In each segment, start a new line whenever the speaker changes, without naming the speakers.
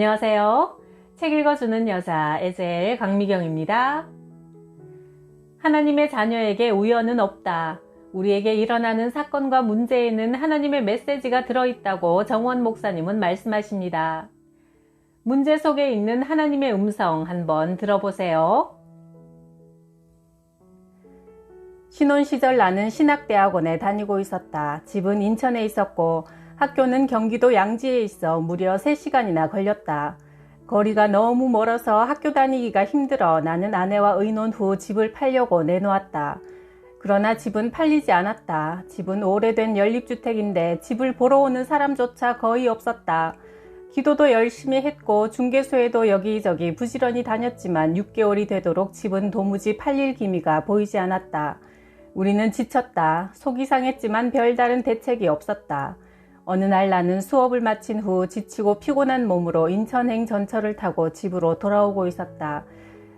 안녕하세요. 책 읽어주는 여자 에젤 강미경입니다. 하나님의 자녀에게 우연은 없다. 우리에게 일어나는 사건과 문제에는 하나님의 메시지가 들어있다고 정원 목사님은 말씀하십니다. 문제 속에 있는 하나님의 음성 한번 들어보세요. 신혼 시절 나는 신학대학원에 다니고 있었다. 집은 인천에 있었고 학교는 경기도 양지에 있어 무려 3시간이나 걸렸다. 거리가 너무 멀어서 학교 다니기가 힘들어 나는 아내와 의논 후 집을 팔려고 내놓았다. 그러나 집은 팔리지 않았다. 집은 오래된 연립주택인데 집을 보러 오는 사람조차 거의 없었다. 기도도 열심히 했고 중개소에도 여기저기 부지런히 다녔지만 6개월이 되도록 집은 도무지 팔릴 기미가 보이지 않았다. 우리는 지쳤다. 속이 상했지만 별다른 대책이 없었다. 어느 날 나는 수업을 마친 후 지치고 피곤한 몸으로 인천행 전철을 타고 집으로 돌아오고 있었다.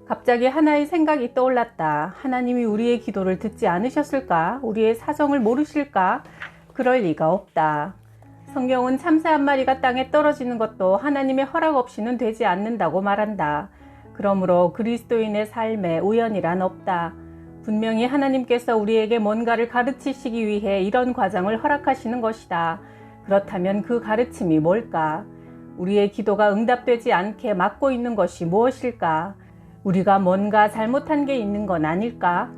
갑자기 하나의 생각이 떠올랐다. 하나님이 우리의 기도를 듣지 않으셨을까? 우리의 사정을 모르실까? 그럴 리가 없다. 성경은 참새 한 마리가 땅에 떨어지는 것도 하나님의 허락 없이는 되지 않는다고 말한다. 그러므로 그리스도인의 삶에 우연이란 없다. 분명히 하나님께서 우리에게 뭔가를 가르치시기 위해 이런 과정을 허락하시는 것이다. 그렇다면 그 가르침이 뭘까? 우리의 기도가 응답되지 않게 막고 있는 것이 무엇일까? 우리가 뭔가 잘못한 게 있는 건 아닐까?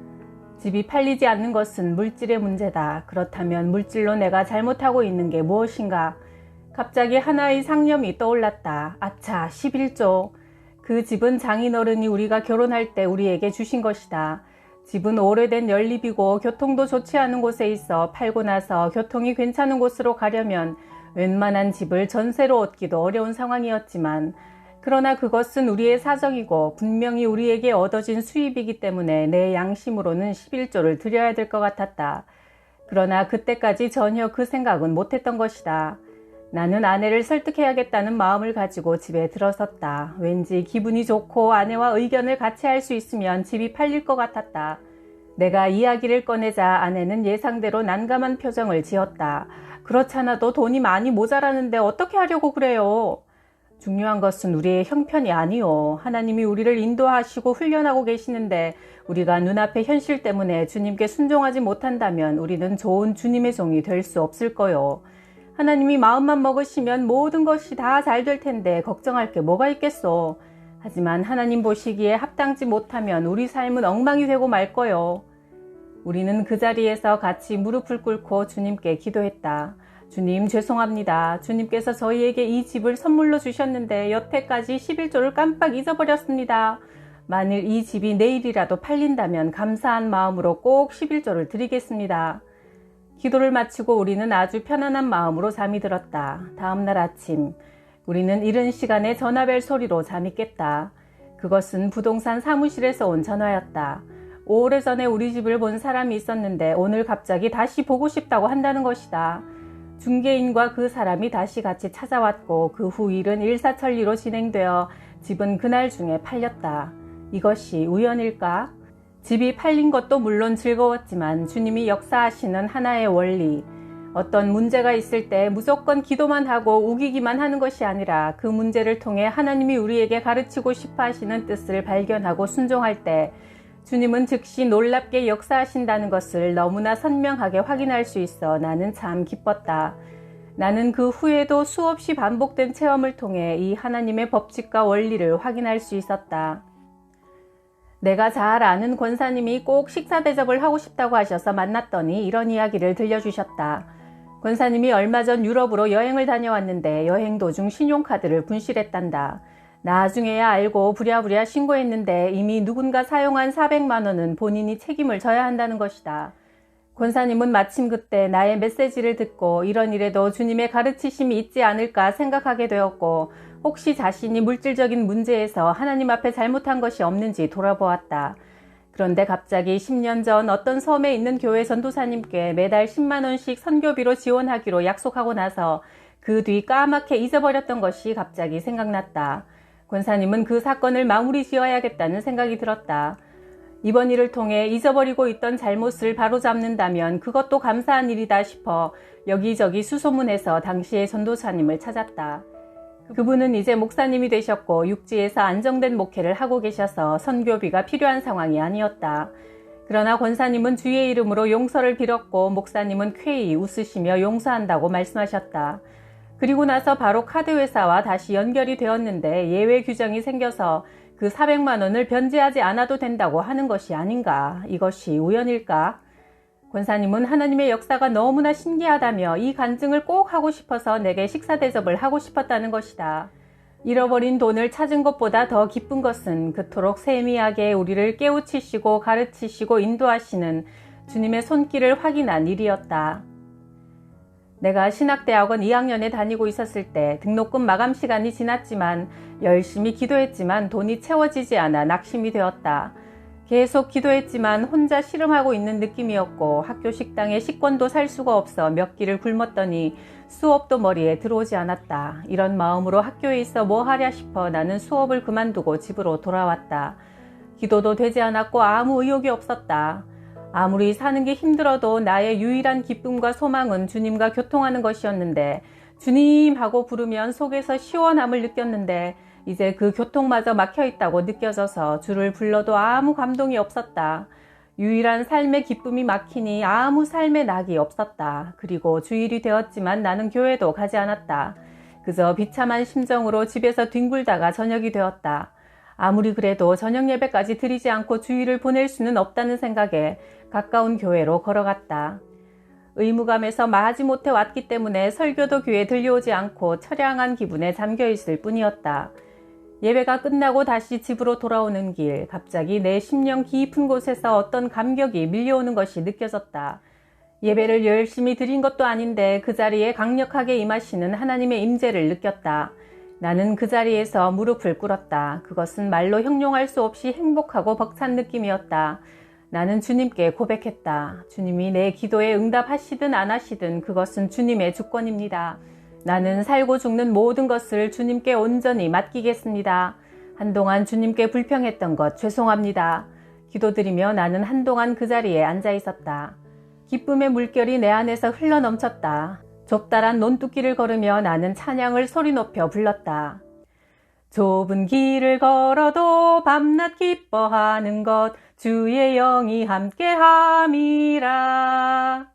집이 팔리지 않는 것은 물질의 문제다. 그렇다면 물질로 내가 잘못하고 있는 게 무엇인가? 갑자기 하나의 상념이 떠올랐다. 아차, 11조. 그 집은 장인어른이 우리가 결혼할 때 우리에게 주신 것이다. 집은 오래된 연립이고 교통도 좋지 않은 곳에 있어 팔고 나서 교통이 괜찮은 곳으로 가려면 웬만한 집을 전세로 얻기도 어려운 상황이었지만 그러나 그것은 우리의 사정이고 분명히 우리에게 얻어진 수입이기 때문에 내 양심으로는 11조를 드려야 될 것 같았다. 그러나 그때까지 전혀 그 생각은 못했던 것이다. 나는 아내를 설득해야겠다는 마음을 가지고 집에 들어섰다. 왠지 기분이 좋고 아내와 의견을 같이 할 수 있으면 집이 팔릴 것 같았다. 내가 이야기를 꺼내자 아내는 예상대로 난감한 표정을 지었다. 그렇잖아도 돈이 많이 모자라는데 어떻게 하려고 그래요? 중요한 것은 우리의 형편이 아니요. 하나님이 우리를 인도하시고 훈련하고 계시는데 우리가 눈앞의 현실 때문에 주님께 순종하지 못한다면 우리는 좋은 주님의 종이 될 수 없을 거요. 하나님이 마음만 먹으시면 모든 것이 다 잘 될 텐데 걱정할 게 뭐가 있겠소. 하지만 하나님 보시기에 합당지 못하면 우리 삶은 엉망이 되고 말 거요. 우리는 그 자리에서 같이 무릎을 꿇고 주님께 기도했다. 주님 죄송합니다. 주님께서 저희에게 이 집을 선물로 주셨는데 여태까지 11조를 깜빡 잊어버렸습니다. 만일 이 집이 내일이라도 팔린다면 감사한 마음으로 꼭 11조를 드리겠습니다. 기도를 마치고 우리는 아주 편안한 마음으로 잠이 들었다. 다음날 아침 우리는 이른 시간에 전화벨 소리로 잠이 깼다. 그것은 부동산 사무실에서 온 전화였다. 오래전에 우리 집을 본 사람이 있었는데 오늘 갑자기 다시 보고 싶다고 한다는 것이다. 중개인과 그 사람이 다시 같이 찾아왔고 그 후 일은 일사천리로 진행되어 집은 그날 중에 팔렸다. 이것이 우연일까? 집이 팔린 것도 물론 즐거웠지만 주님이 역사하시는 하나의 원리, 어떤 문제가 있을 때 무조건 기도만 하고 우기기만 하는 것이 아니라 그 문제를 통해 하나님이 우리에게 가르치고 싶어 하시는 뜻을 발견하고 순종할 때 주님은 즉시 놀랍게 역사하신다는 것을 너무나 선명하게 확인할 수 있어 나는 참 기뻤다. 나는 그 후에도 수없이 반복된 체험을 통해 이 하나님의 법칙과 원리를 확인할 수 있었다. 내가 잘 아는 권사님이 꼭 식사 대접을 하고 싶다고 하셔서 만났더니 이런 이야기를 들려주셨다. 권사님이 얼마 전 유럽으로 여행을 다녀왔는데 여행 도중 신용카드를 분실했단다. 나중에야 알고 부랴부랴 신고했는데 이미 누군가 사용한 400만 원은 본인이 책임을 져야 한다는 것이다. 권사님은 마침 그때 나의 메시지를 듣고 이런 일에도 주님의 가르치심이 있지 않을까 생각하게 되었고 혹시 자신이 물질적인 문제에서 하나님 앞에 잘못한 것이 없는지 돌아보았다. 그런데 갑자기 10년 전 어떤 섬에 있는 교회 전도사님께 매달 10만 원씩 선교비로 지원하기로 약속하고 나서 그 뒤 까맣게 잊어버렸던 것이 갑자기 생각났다. 권사님은 그 사건을 마무리 지어야겠다는 생각이 들었다. 이번 일을 통해 잊어버리고 있던 잘못을 바로잡는다면 그것도 감사한 일이다 싶어 여기저기 수소문해서 당시의 전도사님을 찾았다. 그분은 이제 목사님이 되셨고 육지에서 안정된 목회를 하고 계셔서 선교비가 필요한 상황이 아니었다. 그러나 권사님은 주의 이름으로 용서를 빌었고 목사님은 쾌히 웃으시며 용서한다고 말씀하셨다. 그리고 나서 바로 카드 회사와 다시 연결이 되었는데 예외 규정이 생겨서 그 400만 원을 변제하지 않아도 된다고 하는 것이 아닌가? 이것이 우연일까? 권사님은 하나님의 역사가 너무나 신기하다며 이 간증을 꼭 하고 싶어서 내게 식사 대접을 하고 싶었다는 것이다. 잃어버린 돈을 찾은 것보다 더 기쁜 것은 그토록 세미하게 우리를 깨우치시고 가르치시고 인도하시는 주님의 손길을 확인한 일이었다. 내가 신학대학원 2학년에 다니고 있었을 때 등록금 마감 시간이 지났지만 열심히 기도했지만 돈이 채워지지 않아 낙심이 되었다. 계속 기도했지만 혼자 씨름하고 있는 느낌이었고 학교 식당에 식권도 살 수가 없어 몇 끼를 굶었더니 수업도 머리에 들어오지 않았다. 이런 마음으로 학교에 있어 뭐 하랴 싶어 나는 수업을 그만두고 집으로 돌아왔다. 기도도 되지 않았고 아무 의욕이 없었다. 아무리 사는 게 힘들어도 나의 유일한 기쁨과 소망은 주님과 교통하는 것이었는데 주님 하고 부르면 속에서 시원함을 느꼈는데 이제 그 교통마저 막혀있다고 느껴져서 주를 불러도 아무 감동이 없었다. 유일한 삶의 기쁨이 막히니 아무 삶의 낙이 없었다. 그리고 주일이 되었지만 나는 교회도 가지 않았다. 그저 비참한 심정으로 집에서 뒹굴다가 저녁이 되었다. 아무리 그래도 저녁 예배까지 드리지 않고 주일을 보낼 수는 없다는 생각에 가까운 교회로 걸어갔다. 의무감에서 마지못해 왔기 때문에 설교도 귀에 들려오지 않고 처량한 기분에 잠겨있을 뿐이었다. 예배가 끝나고 다시 집으로 돌아오는 길, 갑자기 내 심령 깊은 곳에서 어떤 감격이 밀려오는 것이 느껴졌다. 예배를 열심히 드린 것도 아닌데 그 자리에 강력하게 임하시는 하나님의 임재를 느꼈다. 나는 그 자리에서 무릎을 꿇었다. 그것은 말로 형용할 수 없이 행복하고 벅찬 느낌이었다. 나는 주님께 고백했다. 주님이 내 기도에 응답하시든 안 하시든 그것은 주님의 주권입니다. 나는 살고 죽는 모든 것을 주님께 온전히 맡기겠습니다. 한동안 주님께 불평했던 것 죄송합니다. 기도드리며 나는 한동안 그 자리에 앉아 있었다. 기쁨의 물결이 내 안에서 흘러넘쳤다. 좁다란 논두길을 걸으며 나는 찬양을 소리 높여 불렀다. 좁은 길을 걸어도 밤낮 기뻐하는 것 주의 영이 함께함이라.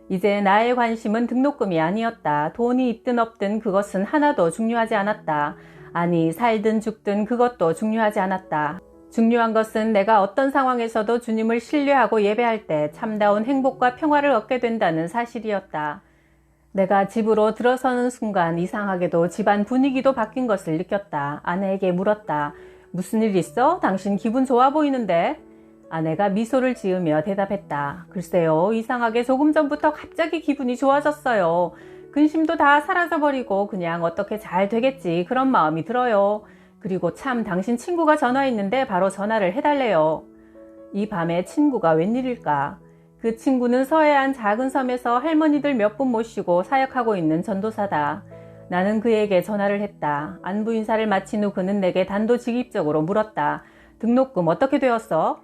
이제 나의 관심은 등록금이 아니었다. 돈이 있든 없든 그것은 하나도 중요하지 않았다. 아니, 살든 죽든 그것도 중요하지 않았다. 중요한 것은 내가 어떤 상황에서도 주님을 신뢰하고 예배할 때 참다운 행복과 평화를 얻게 된다는 사실이었다. 내가 집으로 들어서는 순간 이상하게도 집안 분위기도 바뀐 것을 느꼈다. 아내에게 물었다. 무슨 일 있어? 당신 기분 좋아 보이는데? 아내가 미소를 지으며 대답했다. 글쎄요, 이상하게 조금 전부터 갑자기 기분이 좋아졌어요. 근심도 다 사라져버리고 그냥 어떻게 잘 되겠지 그런 마음이 들어요. 그리고 참 당신 친구가 전화했는데 바로 전화를 해달래요. 이 밤에 친구가 웬일일까? 그 친구는 서해안 작은 섬에서 할머니들 몇 분 모시고 사역하고 있는 전도사다. 나는 그에게 전화를 했다. 안부 인사를 마친 후 그는 내게 단도직입적으로 물었다. 등록금 어떻게 되었어?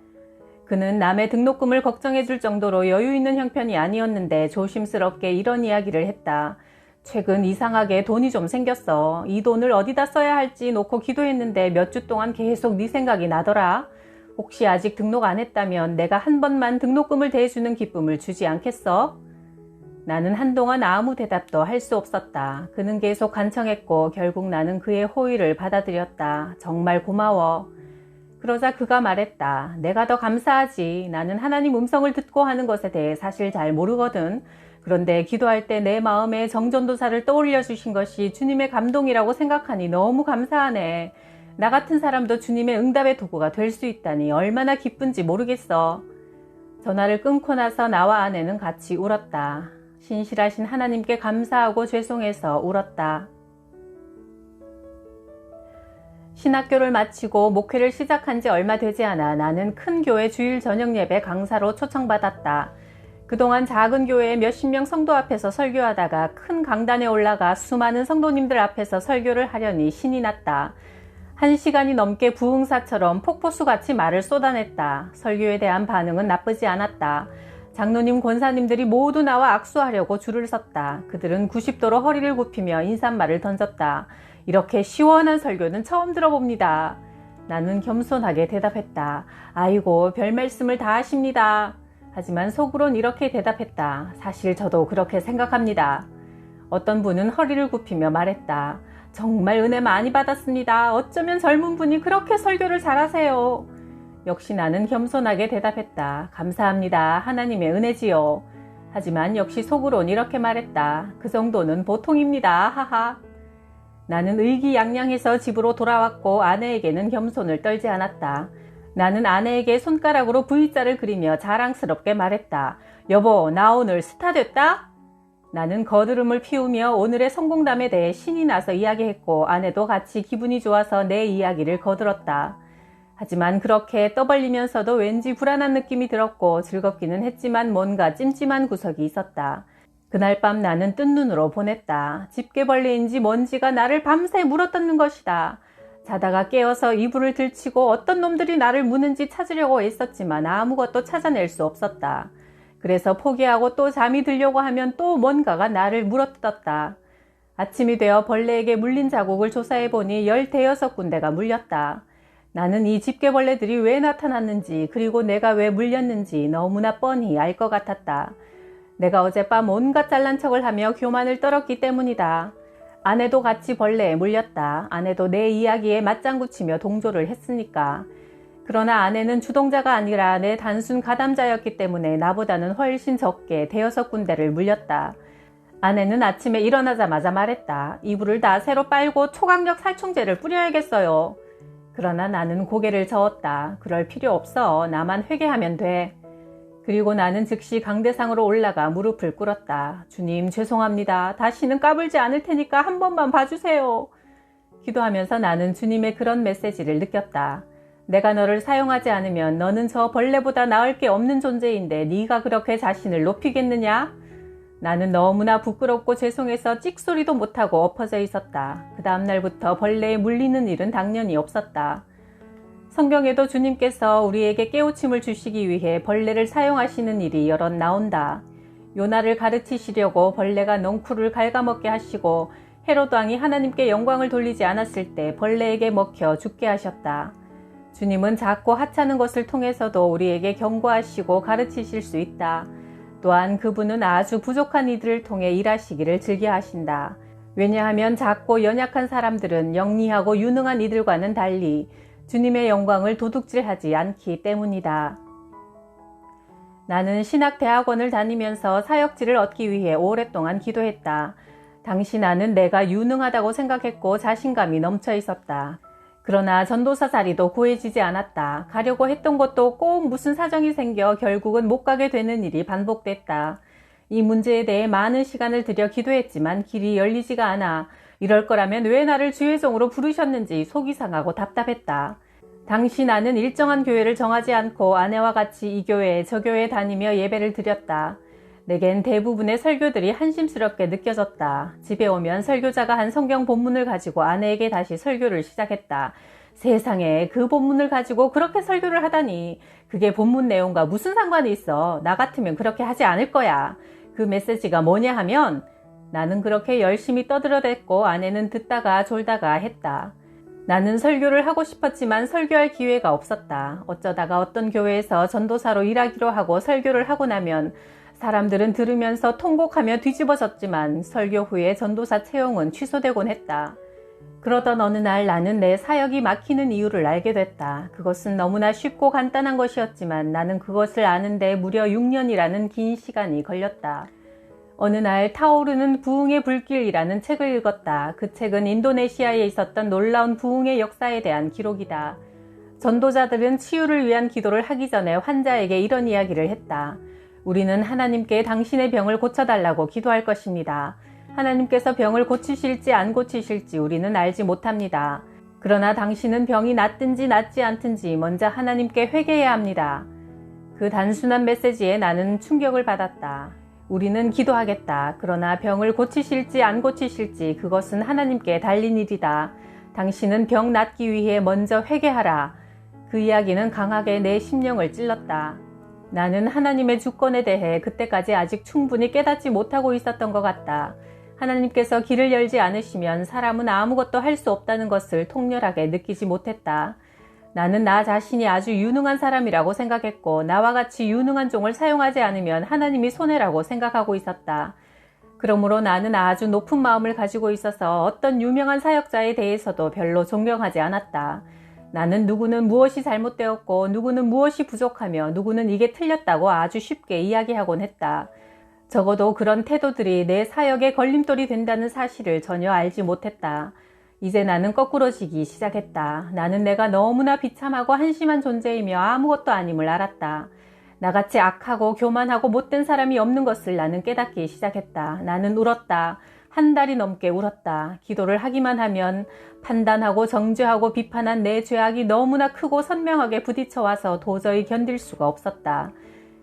그는 남의 등록금을 걱정해 줄 정도로 여유 있는 형편이 아니었는데 조심스럽게 이런 이야기를 했다. 최근 이상하게 돈이 좀 생겼어. 이 돈을 어디다 써야 할지 놓고 기도했는데 몇 주 동안 계속 네 생각이 나더라. 혹시 아직 등록 안 했다면 내가 한 번만 등록금을 대주는 기쁨을 주지 않겠어? 나는 한동안 아무 대답도 할 수 없었다. 그는 계속 간청했고 결국 나는 그의 호의를 받아들였다. 정말 고마워. 그러자 그가 말했다. 내가 더 감사하지. 나는 하나님 음성을 듣고 하는 것에 대해 사실 잘 모르거든. 그런데 기도할 때 내 마음에 정전도사를 떠올려 주신 것이 주님의 감동이라고 생각하니 너무 감사하네. 나 같은 사람도 주님의 응답의 도구가 될 수 있다니 얼마나 기쁜지 모르겠어. 전화를 끊고 나서 나와 아내는 같이 울었다. 신실하신 하나님께 감사하고 죄송해서 울었다. 신학교를 마치고 목회를 시작한 지 얼마 되지 않아 나는 큰 교회 주일 저녁 예배 강사로 초청받았다. 그동안 작은 교회의 몇십 명 성도 앞에서 설교하다가 큰 강단에 올라가 수많은 성도님들 앞에서 설교를 하려니 신이 났다. 1시간이 넘게 부흥사처럼 폭포수같이 말을 쏟아냈다. 설교에 대한 반응은 나쁘지 않았다. 장로님, 권사님들이 모두 나와 악수하려고 줄을 섰다. 그들은 90도로 허리를 굽히며 인사말을 던졌다. 이렇게 시원한 설교는 처음 들어봅니다. 나는 겸손하게 대답했다. 아이고, 별 말씀을 다 하십니다. 하지만 속으론 이렇게 대답했다. 사실 저도 그렇게 생각합니다. 어떤 분은 허리를 굽히며 말했다. 정말 은혜 많이 받았습니다. 어쩌면 젊은 분이 그렇게 설교를 잘하세요. 역시 나는 겸손하게 대답했다. 감사합니다. 하나님의 은혜지요. 하지만 역시 속으론 이렇게 말했다. 그 정도는 보통입니다. 하하. 나는 의기양양해서 집으로 돌아왔고 아내에게는 겸손을 떨지 않았다. 나는 아내에게 손가락으로 V자를 그리며 자랑스럽게 말했다. 여보, 나 오늘 스타 됐다? 나는 거드름을 피우며 오늘의 성공담에 대해 신이 나서 이야기했고 아내도 같이 기분이 좋아서 내 이야기를 거들었다. 하지만 그렇게 떠벌리면서도 왠지 불안한 느낌이 들었고 즐겁기는 했지만 뭔가 찜찜한 구석이 있었다. 그날 밤 나는 뜬 눈으로 보냈다. 집게벌레인지 먼지가 나를 밤새 물어뜯는 것이다. 자다가 깨어서 이불을 들치고 어떤 놈들이 나를 무는지 찾으려고 애썼지만 아무것도 찾아낼 수 없었다. 그래서 포기하고 또 잠이 들려고 하면 또 뭔가가 나를 물어뜯었다. 아침이 되어 벌레에게 물린 자국을 조사해보니 15군데가 물렸다. 나는 이 집게벌레들이 왜 나타났는지 그리고 내가 왜 물렸는지 너무나 뻔히 알 것 같았다. 내가 어젯밤 온갖 잘난 척을 하며 교만을 떨었기 때문이다. 아내도 같이 벌레에 물렸다. 아내도 내 이야기에 맞장구 치며 동조를 했으니까. 그러나 아내는 주동자가 아니라 내 단순 가담자였기 때문에 나보다는 훨씬 적게 15군데를 물렸다. 아내는 아침에 일어나자마자 말했다. 이불을 다 새로 빨고 초강력 살충제를 뿌려야겠어요. 그러나 나는 고개를 저었다. 그럴 필요 없어. 나만 회개하면 돼. 그리고 나는 즉시 강대상으로 올라가 무릎을 꿇었다. 주님, 죄송합니다. 다시는 까불지 않을 테니까 한 번만 봐주세요. 기도하면서 나는 주님의 그런 메시지를 느꼈다. 내가 너를 사용하지 않으면 너는 저 벌레보다 나을 게 없는 존재인데 네가 그렇게 자신을 높이겠느냐? 나는 너무나 부끄럽고 죄송해서 찍소리도 못하고 엎어져 있었다. 그 다음 날부터 벌레에 물리는 일은 당연히 없었다. 성경에도 주님께서 우리에게 깨우침을 주시기 위해 벌레를 사용하시는 일이 여럿 나온다. 요나를 가르치시려고 벌레가 넝쿨을 갉아먹게 하시고 헤롯 왕이 하나님께 영광을 돌리지 않았을 때 벌레에게 먹혀 죽게 하셨다. 주님은 작고 하찮은 것을 통해서도 우리에게 경고하시고 가르치실 수 있다. 또한 그분은 아주 부족한 이들을 통해 일하시기를 즐겨하신다. 왜냐하면 작고 연약한 사람들은 영리하고 유능한 이들과는 달리 주님의 영광을 도둑질하지 않기 때문이다. 나는 신학대학원을 다니면서 사역지를 얻기 위해 오랫동안 기도했다. 당시 나는 내가 유능하다고 생각했고 자신감이 넘쳐 있었다. 그러나 전도사 자리도 구해지지 않았다. 가려고 했던 것도 꼭 무슨 사정이 생겨 결국은 못 가게 되는 일이 반복됐다. 이 문제에 대해 많은 시간을 들여 기도했지만 길이 열리지가 않아 이럴 거라면 왜 나를 주의 종으로 부르셨는지 속이 상하고 답답했다. 당시 나는 일정한 교회를 정하지 않고 아내와 같이 이 교회 저 교회에 다니며 예배를 드렸다. 내겐 대부분의 설교들이 한심스럽게 느껴졌다. 집에 오면 설교자가 한 성경 본문을 가지고 아내에게 다시 설교를 시작했다. 세상에, 그 본문을 가지고 그렇게 설교를 하다니. 그게 본문 내용과 무슨 상관이 있어. 나 같으면 그렇게 하지 않을 거야. 그 메시지가 뭐냐 하면 나는 그렇게 열심히 떠들어댔고 아내는 듣다가 졸다가 했다. 나는 설교를 하고 싶었지만 설교할 기회가 없었다. 어쩌다가 어떤 교회에서 전도사로 일하기로 하고 설교를 하고 나면 사람들은 들으면서 통곡하며 뒤집어졌지만 설교 후에 전도사 채용은 취소되곤 했다. 그러던 어느 날 나는 내 사역이 막히는 이유를 알게 됐다. 그것은 너무나 쉽고 간단한 것이었지만 나는 그것을 아는데 무려 6년이라는 긴 시간이 걸렸다. 어느 날 타오르는 부흥의 불길이라는 책을 읽었다. 그 책은 인도네시아에 있었던 놀라운 부흥의 역사에 대한 기록이다. 전도자들은 치유를 위한 기도를 하기 전에 환자에게 이런 이야기를 했다. 우리는 하나님께 당신의 병을 고쳐달라고 기도할 것입니다. 하나님께서 병을 고치실지 안 고치실지 우리는 알지 못합니다. 그러나 당신은 병이 낫든지 낫지 않든지 먼저 하나님께 회개해야 합니다. 그 단순한 메시지에 나는 충격을 받았다. 우리는 기도하겠다. 그러나 병을 고치실지 안 고치실지 그것은 하나님께 달린 일이다. 당신은 병 낫기 위해 먼저 회개하라. 그 이야기는 강하게 내 심령을 찔렀다. 나는 하나님의 주권에 대해 그때까지 아직 충분히 깨닫지 못하고 있었던 것 같다. 하나님께서 길을 열지 않으시면 사람은 아무것도 할 수 없다는 것을 통렬하게 느끼지 못했다. 나는 나 자신이 아주 유능한 사람이라고 생각했고 나와 같이 유능한 종을 사용하지 않으면 하나님이 손해라고 생각하고 있었다. 그러므로 나는 아주 높은 마음을 가지고 있어서 어떤 유명한 사역자에 대해서도 별로 존경하지 않았다. 나는 누구는 무엇이 잘못되었고 누구는 무엇이 부족하며 누구는 이게 틀렸다고 아주 쉽게 이야기하곤 했다. 적어도 그런 태도들이 내 사역에 걸림돌이 된다는 사실을 전혀 알지 못했다. 이제 나는 거꾸러지기 시작했다. 나는 내가 너무나 비참하고 한심한 존재이며 아무것도 아님을 알았다. 나같이 악하고 교만하고 못된 사람이 없는 것을 나는 깨닫기 시작했다. 나는 울었다. 한 달이 넘게 울었다. 기도를 하기만 하면 판단하고 정죄하고 비판한 내 죄악이 너무나 크고 선명하게 부딪혀와서 도저히 견딜 수가 없었다.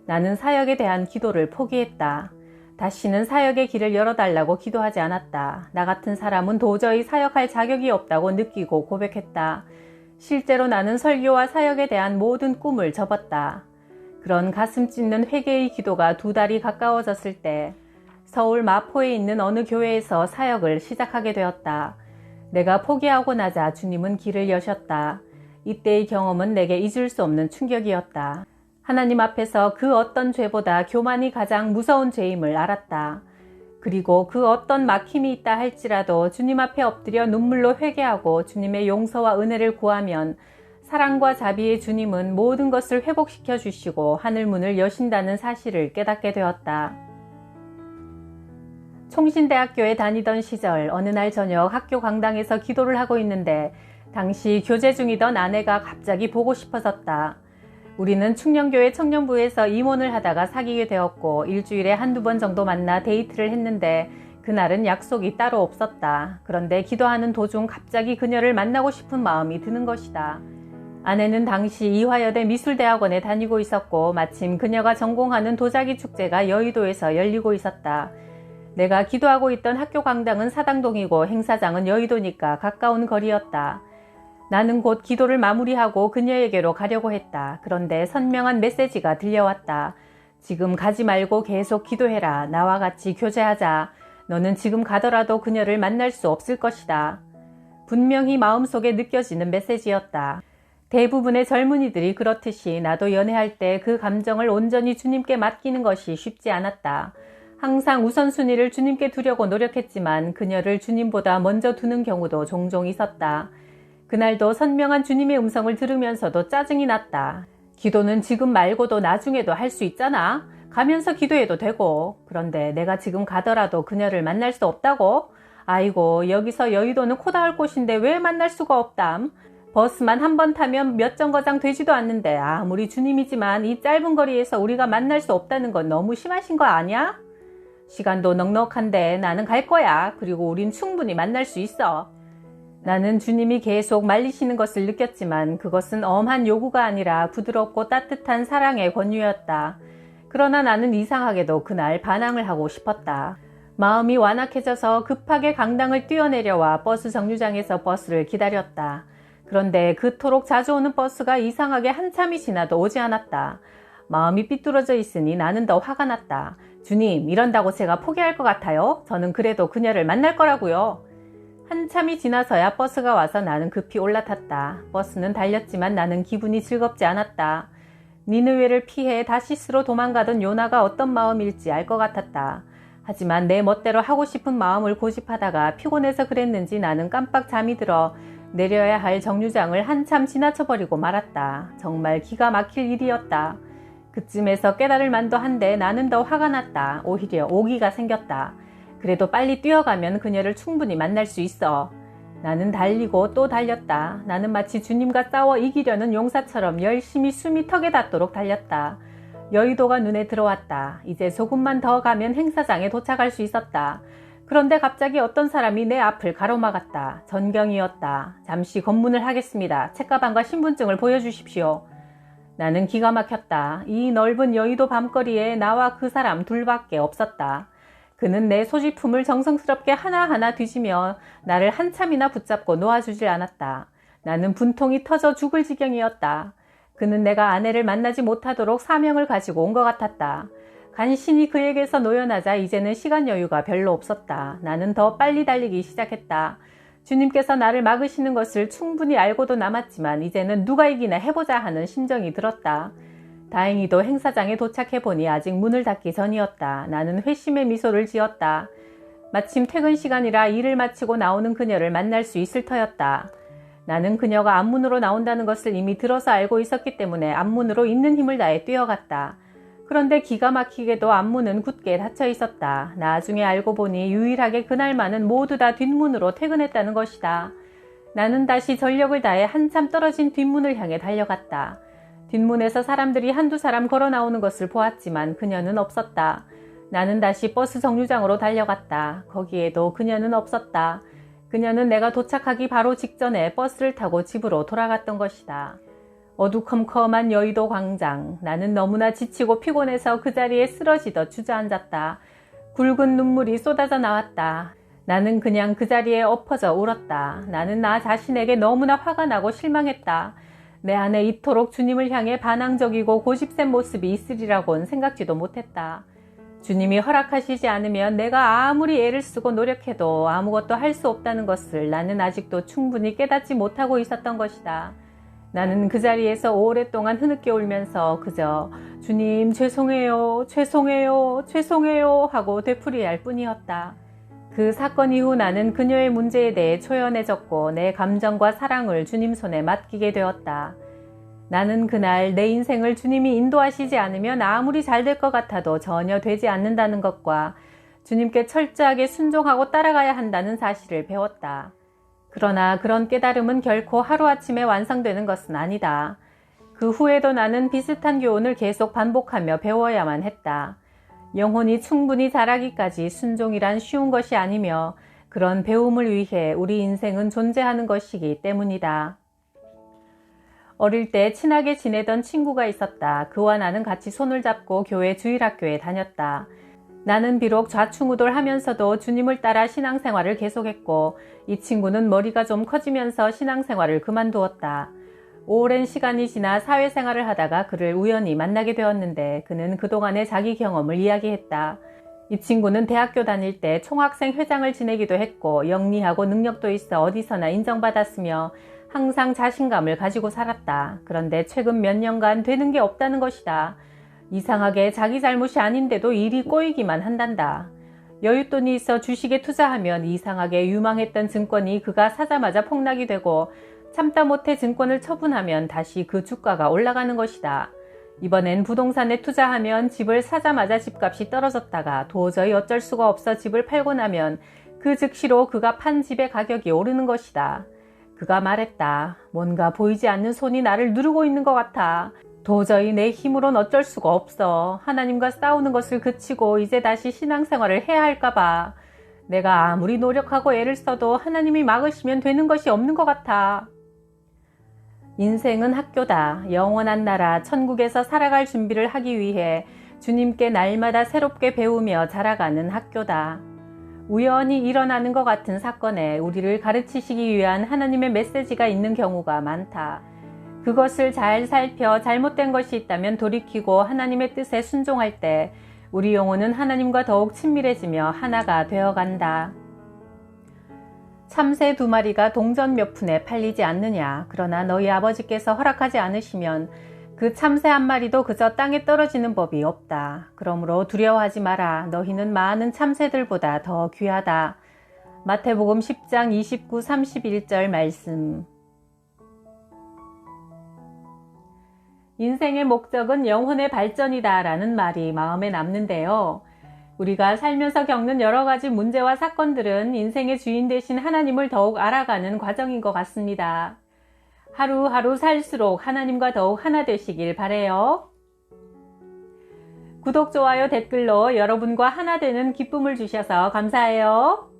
나는 사역에 대한 기도를 포기했다. 다시는 사역의 길을 열어달라고 기도하지 않았다. 나 같은 사람은 도저히 사역할 자격이 없다고 느끼고 고백했다. 실제로 나는 설교와 사역에 대한 모든 꿈을 접었다. 그런 가슴 찢는 회개의 기도가 2달이 가까워졌을 때 서울 마포에 있는 어느 교회에서 사역을 시작하게 되었다. 내가 포기하고 나자 주님은 길을 여셨다. 이때의 경험은 내게 잊을 수 없는 충격이었다. 하나님 앞에서 그 어떤 죄보다 교만이 가장 무서운 죄임을 알았다. 그리고 그 어떤 막힘이 있다 할지라도 주님 앞에 엎드려 눈물로 회개하고 주님의 용서와 은혜를 구하면 사랑과 자비의 주님은 모든 것을 회복시켜 주시고 하늘문을 여신다는 사실을 깨닫게 되었다. 총신대학교에 다니던 시절 어느 날 저녁 학교 강당에서 기도를 하고 있는데 당시 교제 중이던 아내가 갑자기 보고 싶어졌다. 우리는 충령교회 청년부에서 임원을 하다가 사귀게 되었고 일주일에 1-2번 정도 만나 데이트를 했는데 그날은 약속이 따로 없었다. 그런데 기도하는 도중 갑자기 그녀를 만나고 싶은 마음이 드는 것이다. 아내는 당시 이화여대 미술대학원에 다니고 있었고 마침 그녀가 전공하는 도자기 축제가 여의도에서 열리고 있었다. 내가 기도하고 있던 학교 강당은 사당동이고 행사장은 여의도니까 가까운 거리였다. 나는 곧 기도를 마무리하고 그녀에게로 가려고 했다. 그런데 선명한 메시지가 들려왔다. 지금 가지 말고 계속 기도해라. 나와 같이 교제하자. 너는 지금 가더라도 그녀를 만날 수 없을 것이다. 분명히 마음속에 느껴지는 메시지였다. 대부분의 젊은이들이 그렇듯이 나도 연애할 때 그 감정을 온전히 주님께 맡기는 것이 쉽지 않았다. 항상 우선순위를 주님께 두려고 노력했지만 그녀를 주님보다 먼저 두는 경우도 종종 있었다. 그날도 선명한 주님의 음성을 들으면서도 짜증이 났다. 기도는 지금 말고도 나중에도 할 수 있잖아. 가면서 기도해도 되고. 그런데 내가 지금 가더라도 그녀를 만날 수 없다고? 아이고, 여기서 여의도는 코 닿을 곳인데 왜 만날 수가 없담? 버스만 한 번 타면 몇 정거장 되지도 않는데 아무리 주님이지만 이 짧은 거리에서 우리가 만날 수 없다는 건 너무 심하신 거 아니야? 시간도 넉넉한데 나는 갈 거야. 그리고 우린 충분히 만날 수 있어. 나는 주님이 계속 말리시는 것을 느꼈지만 그것은 엄한 요구가 아니라 부드럽고 따뜻한 사랑의 권유였다. 그러나 나는 이상하게도 그날 반항을 하고 싶었다. 마음이 완악해져서 급하게 강당을 뛰어내려와 버스 정류장에서 버스를 기다렸다. 그런데 그토록 자주 오는 버스가 이상하게 한참이 지나도 오지 않았다. 마음이 삐뚤어져 있으니 나는 더 화가 났다. 주님, 이런다고 제가 포기할 것 같아요? 저는 그래도 그녀를 만날 거라고요. 한참이 지나서야 버스가 와서 나는 급히 올라탔다. 버스는 달렸지만 나는 기분이 즐겁지 않았다. 니느웨를 피해 다시스로 도망가던 요나가 어떤 마음일지 알 것 같았다. 하지만 내 멋대로 하고 싶은 마음을 고집하다가 피곤해서 그랬는지 나는 깜빡 잠이 들어 내려야 할 정류장을 한참 지나쳐버리고 말았다. 정말 기가 막힐 일이었다. 그쯤에서 깨달을 만도 한데 나는 더 화가 났다. 오히려 오기가 생겼다. 그래도 빨리 뛰어가면 그녀를 충분히 만날 수 있어. 나는 달리고 또 달렸다. 나는 마치 주님과 싸워 이기려는 용사처럼 열심히 숨이 턱에 닿도록 달렸다. 여의도가 눈에 들어왔다. 이제 조금만 더 가면 행사장에 도착할 수 있었다. 그런데 갑자기 어떤 사람이 내 앞을 가로막았다. 전경이었다. 잠시 검문을 하겠습니다. 책가방과 신분증을 보여주십시오. 나는 기가 막혔다. 이 넓은 여의도 밤거리에 나와 그 사람 둘밖에 없었다. 그는 내 소지품을 정성스럽게 하나하나 뒤지며 나를 한참이나 붙잡고 놓아주질 않았다. 나는 분통이 터져 죽을 지경이었다. 그는 내가 아내를 만나지 못하도록 사명을 가지고 온 것 같았다. 간신히 그에게서 노연하자 이제는 시간 여유가 별로 없었다. 나는 더 빨리 달리기 시작했다. 주님께서 나를 막으시는 것을 충분히 알고도 남았지만 이제는 누가 이기나 해보자 하는 심정이 들었다. 다행히도 행사장에 도착해보니 아직 문을 닫기 전이었다. 나는 회심의 미소를 지었다. 마침 퇴근 시간이라 일을 마치고 나오는 그녀를 만날 수 있을 터였다. 나는 그녀가 앞문으로 나온다는 것을 이미 들어서 알고 있었기 때문에 앞문으로 있는 힘을 다해 뛰어갔다. 그런데 기가 막히게도 앞문은 굳게 닫혀 있었다. 나중에 알고 보니 유일하게 그날만은 모두 다 뒷문으로 퇴근했다는 것이다. 나는 다시 전력을 다해 한참 떨어진 뒷문을 향해 달려갔다. 뒷문에서 사람들이 한두 사람 걸어 나오는 것을 보았지만 그녀는 없었다. 나는 다시 버스 정류장으로 달려갔다. 거기에도 그녀는 없었다. 그녀는 내가 도착하기 바로 직전에 버스를 타고 집으로 돌아갔던 것이다. 어두컴컴한 여의도 광장. 나는 너무나 지치고 피곤해서 그 자리에 쓰러지듯 주저앉았다. 굵은 눈물이 쏟아져 나왔다. 나는 그냥 그 자리에 엎어져 울었다. 나는 나 자신에게 너무나 화가 나고 실망했다. 내 안에 이토록 주님을 향해 반항적이고 고집센 모습이 있으리라고는 생각지도 못했다. 주님이 허락하시지 않으면 내가 아무리 애를 쓰고 노력해도 아무것도 할 수 없다는 것을 나는 아직도 충분히 깨닫지 못하고 있었던 것이다. 나는 그 자리에서 오랫동안 흐느껴 울면서 그저 주님 죄송해요, 죄송해요, 죄송해요 하고 되풀이할 뿐이었다. 그 사건 이후 나는 그녀의 문제에 대해 초연해졌고 내 감정과 사랑을 주님 손에 맡기게 되었다. 나는 그날 내 인생을 주님이 인도하시지 않으면 아무리 잘 될 것 같아도 전혀 되지 않는다는 것과 주님께 철저하게 순종하고 따라가야 한다는 사실을 배웠다. 그러나 그런 깨달음은 결코 하루아침에 완성되는 것은 아니다. 그 후에도 나는 비슷한 교훈을 계속 반복하며 배워야만 했다. 영혼이 충분히 자라기까지 순종이란 쉬운 것이 아니며 그런 배움을 위해 우리 인생은 존재하는 것이기 때문이다. 어릴 때 친하게 지내던 친구가 있었다. 그와 나는 같이 손을 잡고 교회 주일학교에 다녔다. 나는 비록 좌충우돌하면서도 주님을 따라 신앙생활을 계속했고 이 친구는 머리가 좀 커지면서 신앙생활을 그만두었다. 오랜 시간이 지나 사회생활을 하다가 그를 우연히 만나게 되었는데 그는 그동안의 자기 경험을 이야기했다. 이 친구는 대학교 다닐 때 총학생 회장을 지내기도 했고 영리하고 능력도 있어 어디서나 인정받았으며 항상 자신감을 가지고 살았다. 그런데 최근 몇 년간 되는 게 없다는 것이다. 이상하게 자기 잘못이 아닌데도 일이 꼬이기만 한단다. 여윳돈이 있어 주식에 투자하면 이상하게 유망했던 증권이 그가 사자마자 폭락이 되고 참다 못해 증권을 처분하면 다시 그 주가가 올라가는 것이다. 이번엔 부동산에 투자하면 집을 사자마자 집값이 떨어졌다가 도저히 어쩔 수가 없어 집을 팔고 나면 그 즉시로 그가 판 집의 가격이 오르는 것이다. 그가 말했다. 뭔가 보이지 않는 손이 나를 누르고 있는 것 같아. 도저히 내 힘으론 어쩔 수가 없어. 하나님과 싸우는 것을 그치고 이제 다시 신앙생활을 해야 할까 봐. 내가 아무리 노력하고 애를 써도 하나님이 막으시면 되는 것이 없는 것 같아. 인생은 학교다. 영원한 나라 천국에서 살아갈 준비를 하기 위해 주님께 날마다 새롭게 배우며 자라가는 학교다. 우연히 일어나는 것 같은 사건에 우리를 가르치시기 위한 하나님의 메시지가 있는 경우가 많다. 그것을 잘 살펴 잘못된 것이 있다면 돌이키고 하나님의 뜻에 순종할 때 우리 영혼은 하나님과 더욱 친밀해지며 하나가 되어간다. 참새 2마리가 동전 몇 푼에 팔리지 않느냐. 그러나 너희 아버지께서 허락하지 않으시면 그 참새 1마리도 그저 땅에 떨어지는 법이 없다. 그러므로 두려워하지 마라. 너희는 많은 참새들보다 더 귀하다. 마태복음 10장 29, 31절 말씀. 인생의 목적은 영혼의 발전이다 라는 말이 마음에 남는데요. 우리가 살면서 겪는 여러 가지 문제와 사건들은 인생의 주인 되신 하나님을 더욱 알아가는 과정인 것 같습니다. 하루하루 살수록 하나님과 더욱 하나 되시길 바라요. 구독, 좋아요, 댓글로 여러분과 하나 되는 기쁨을 주셔서 감사해요.